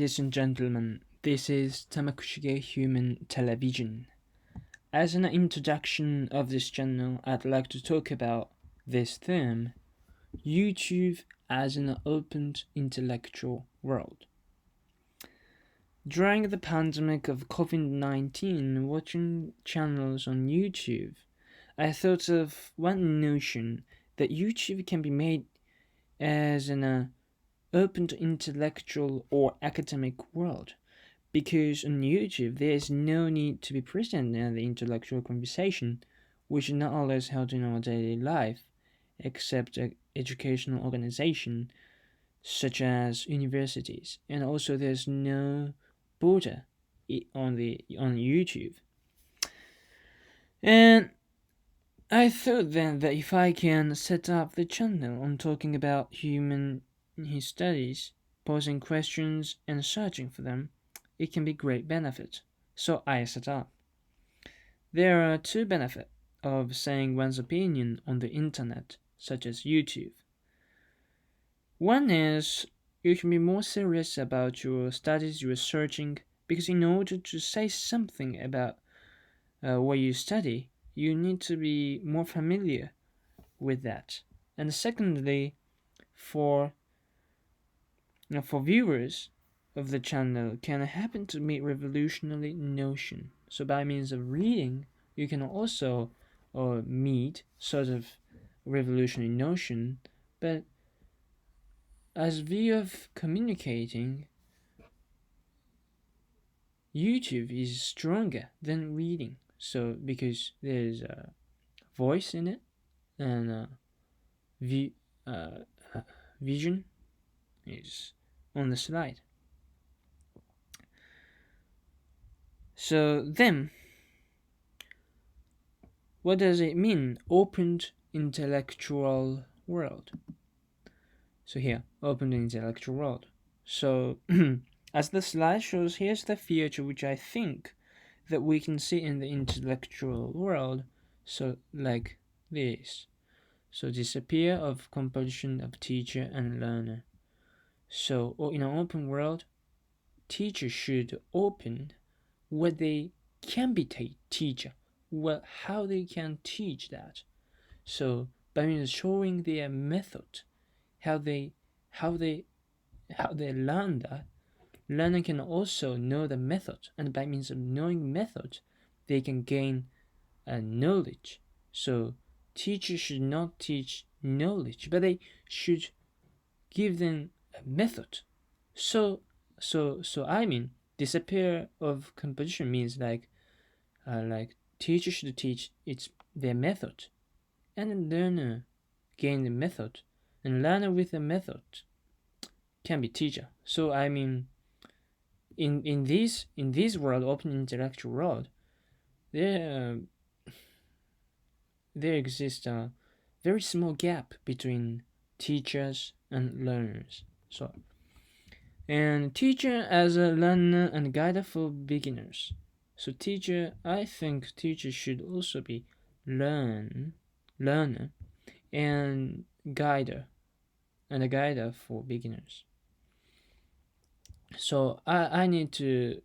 Ladies and gentlemen, this is Tamakushige Human Television. As an introduction of this channel, I'd like to talk about this theme: YouTube as an open intellectual world. During the pandemic of COVID-19, watching channels on YouTube, I thought of one notion that YouTube can be made as an open to intellectual or academic world, because on YouTube there is no need to be present in the intellectual conversation, which is not always held in our daily life, except educational organization such as universities, and also there's no border on YouTube. And I thought then that if I can set up the channel on talking about human studies, posing questions and searching for them, it can be great benefit. So I set up. There are two benefits of saying one's opinion on the internet, such as YouTube. One is you can be more serious about your studies you're searching, because in order to say something about what you study, you need to be more familiar with that. And secondly, for viewers of the channel can happen to meet revolutionary notion. So by means of reading, you can also meet sort of revolutionary notion, but as view of communicating, YouTube is stronger than reading. So because there's a voice in it and vision is on the slide. So then, what does it mean, opened intellectual world? So here, open intellectual world. So as the slide shows, here's the future which I think that we can see in the intellectual world. So like this. So disappear of competition of teacher and learner. So in an open world, teachers should open what they can be teacher, how they can teach that. So by means of showing their method, how they learn that, learner can also know the method, and by means of knowing method, they can gain knowledge. So teachers should not teach knowledge, but they should give them a method. So I mean, disappear of competition means like teacher should teach their method, and learner gain the method, and learner with the method can be teacher. So I mean, in this world, open intellectual world, there exists a very small gap between teachers and learners. So, and teacher as a learner and guide for beginners. So I think teacher should also be learner and guider, and a guide for beginners. So I need to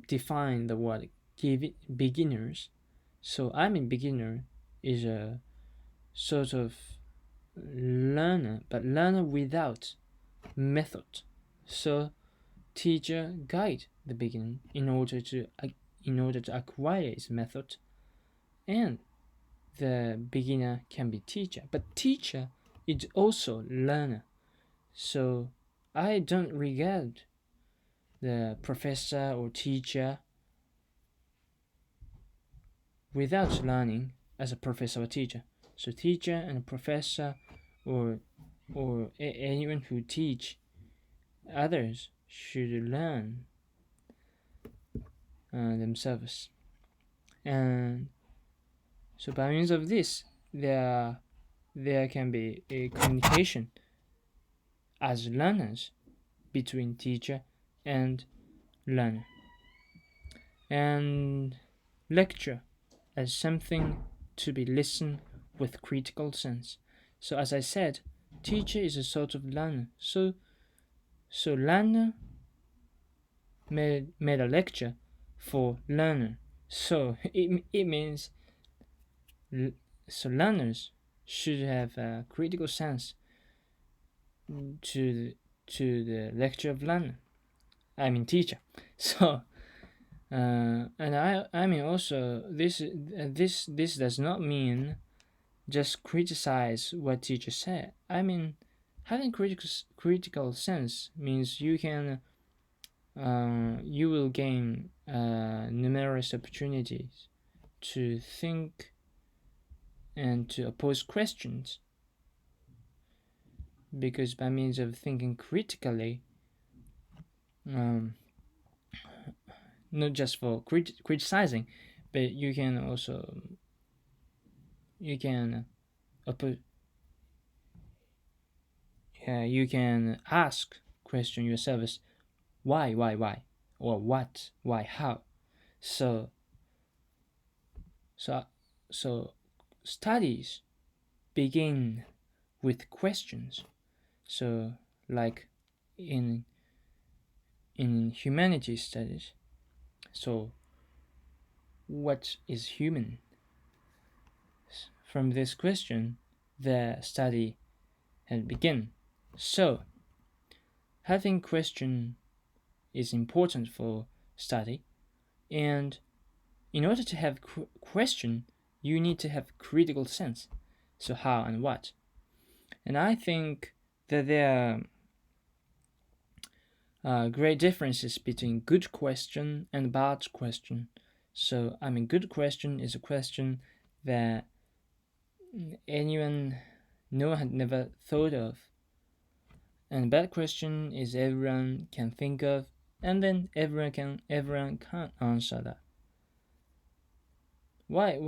define the word beginners. So I mean, beginner is a sort of learner, but learner without method. So teacher guide the beginner in order to acquire his method, and the beginner can be teacher, but teacher is also learner. So I don't regard the professor or teacher without learning as a professor or teacher. So teacher and professor or anyone who teach others should learn themselves. And so by means of this, there can be a communication as learners between teacher and learner, and lecture as something to be listened with critical sense. So as I said, teacher is a sort of learner. So learner made a lecture for learner. So it means so learners should have a critical sense to the lecture of learner. I mean teacher. So and I mean also this does not mean just criticize what teacher said. I mean having critical sense means you will gain numerous opportunities to think and to oppose questions, because by means of thinking critically, um, not just for criticizing, but you can also oppose. You can ask question yourself as why, or what, why, how. So so so studies begin with questions. So like in humanities studies, so what is human? From this question the study had begun. So having question is important for study, and in order to have question you need to have critical sense. So how and what? And I think that there are great differences between good question and bad question. So I mean good question is a question that no one had never thought of, and bad question is everyone can think of, and then everyone can't answer that. Why the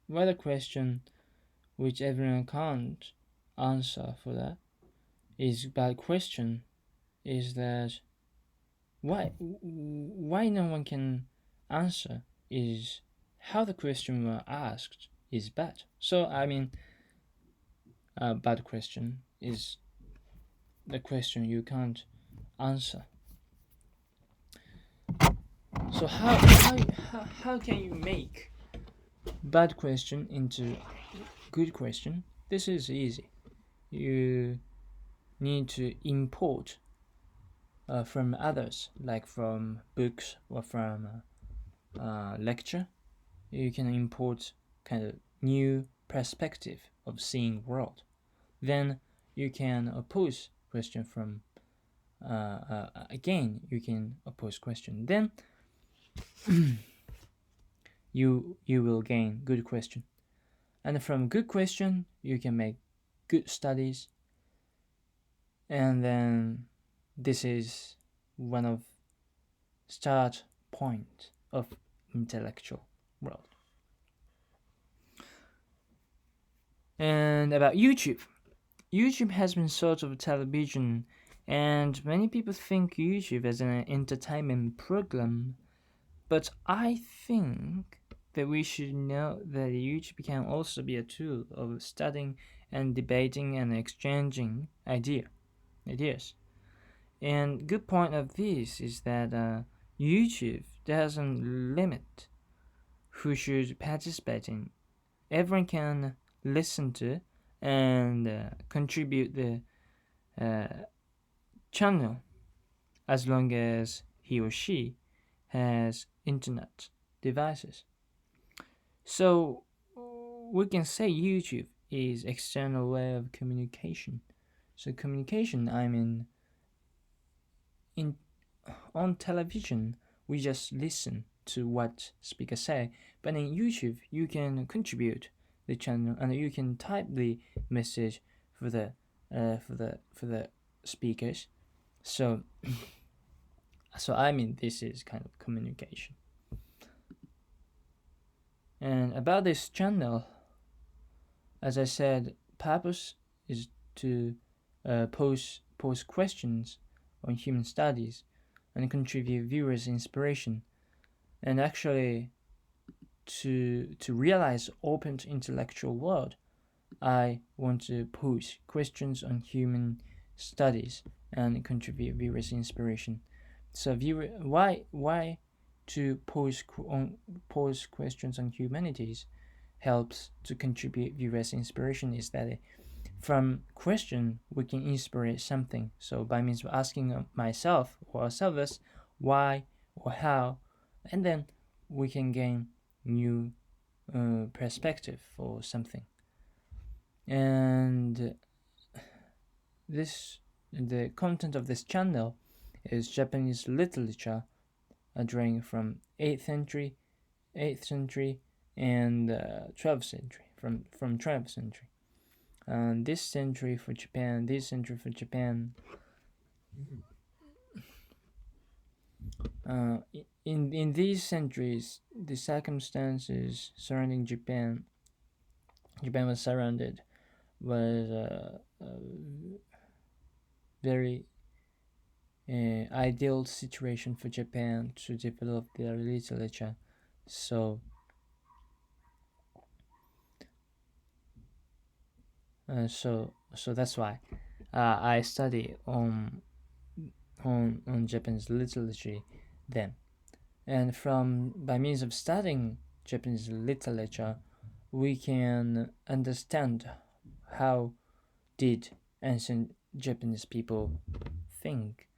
why the question which everyone can't answer for that is bad question is that why no one can answer is how the question was asked is bad. So I mean a bad question is the question you can't answer. So how can you make bad question into good question? This is easy. You need to import from others, like from books or from lecture. You can import kind of new perspective of seeing world. Then you can oppose question from again you can oppose question. Then you will gain good question, and from good question you can make good studies, and then this is one of start point of intellectual world. And about YouTube has been sort of television, and many people think YouTube as an entertainment program, but I think that we should know that YouTube can also be a tool of studying and debating and exchanging ideas. And good point of this is that YouTube doesn't limit who should participate in. Everyone can listen to and contribute the channel as long as he or she has internet devices. So we can say YouTube is external way of communication. So communication, I mean, on television we just listen to what speakers say, but in YouTube you can contribute the channel and you can type the message for the speakers. So I mean this is kind of communication. And about this channel, as I said, purpose is to pose questions on human studies and contribute viewers inspiration, and actually to realize open intellectual world I want to pose questions on human studies and contribute viewers inspiration. So why to pose questions on humanities helps to contribute viewers inspiration is that from question we can inspire something. So by means of asking myself or ourselves why or how, and then we can gain new perspective for something. And this the content of this channel is Japanese literature during from 8th century and 12th century, from 12th century. And this century for Japan, this century for Japan. In these centuries, the circumstances surrounding Japan was surrounded was a very ideal situation for Japan to develop their literature. So that's why I study on Japanese literature then. And from by means of studying Japanese literature, we can understand how did ancient Japanese people think,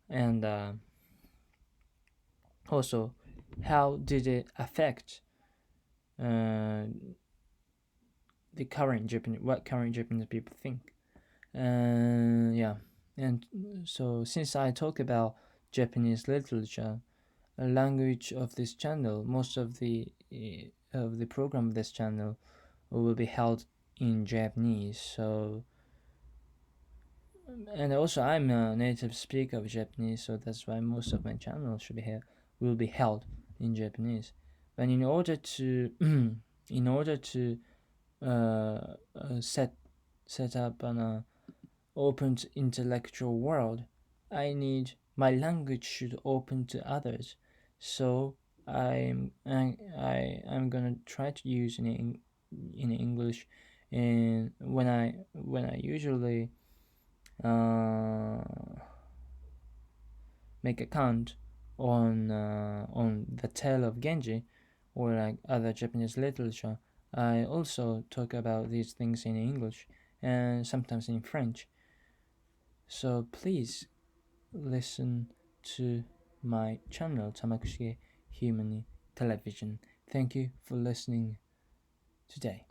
and also how did it affect the what current Japanese people think. Yeah, and so since I talk about Japanese literature, a language of this channel, most of the program of this channel will be held in Japanese. So, and also I'm a native speaker of Japanese, so that's why most of my channel will be held in Japanese. But in order to set up an open intellectual world, I need my language should open to others. So I'm gonna try to use in English, and when I usually make a count on the Tale of Genji or like other Japanese literature, I also talk about these things in English and sometimes in French. So please listen to my channel Tamakushige Human Television. Thank you for listening today.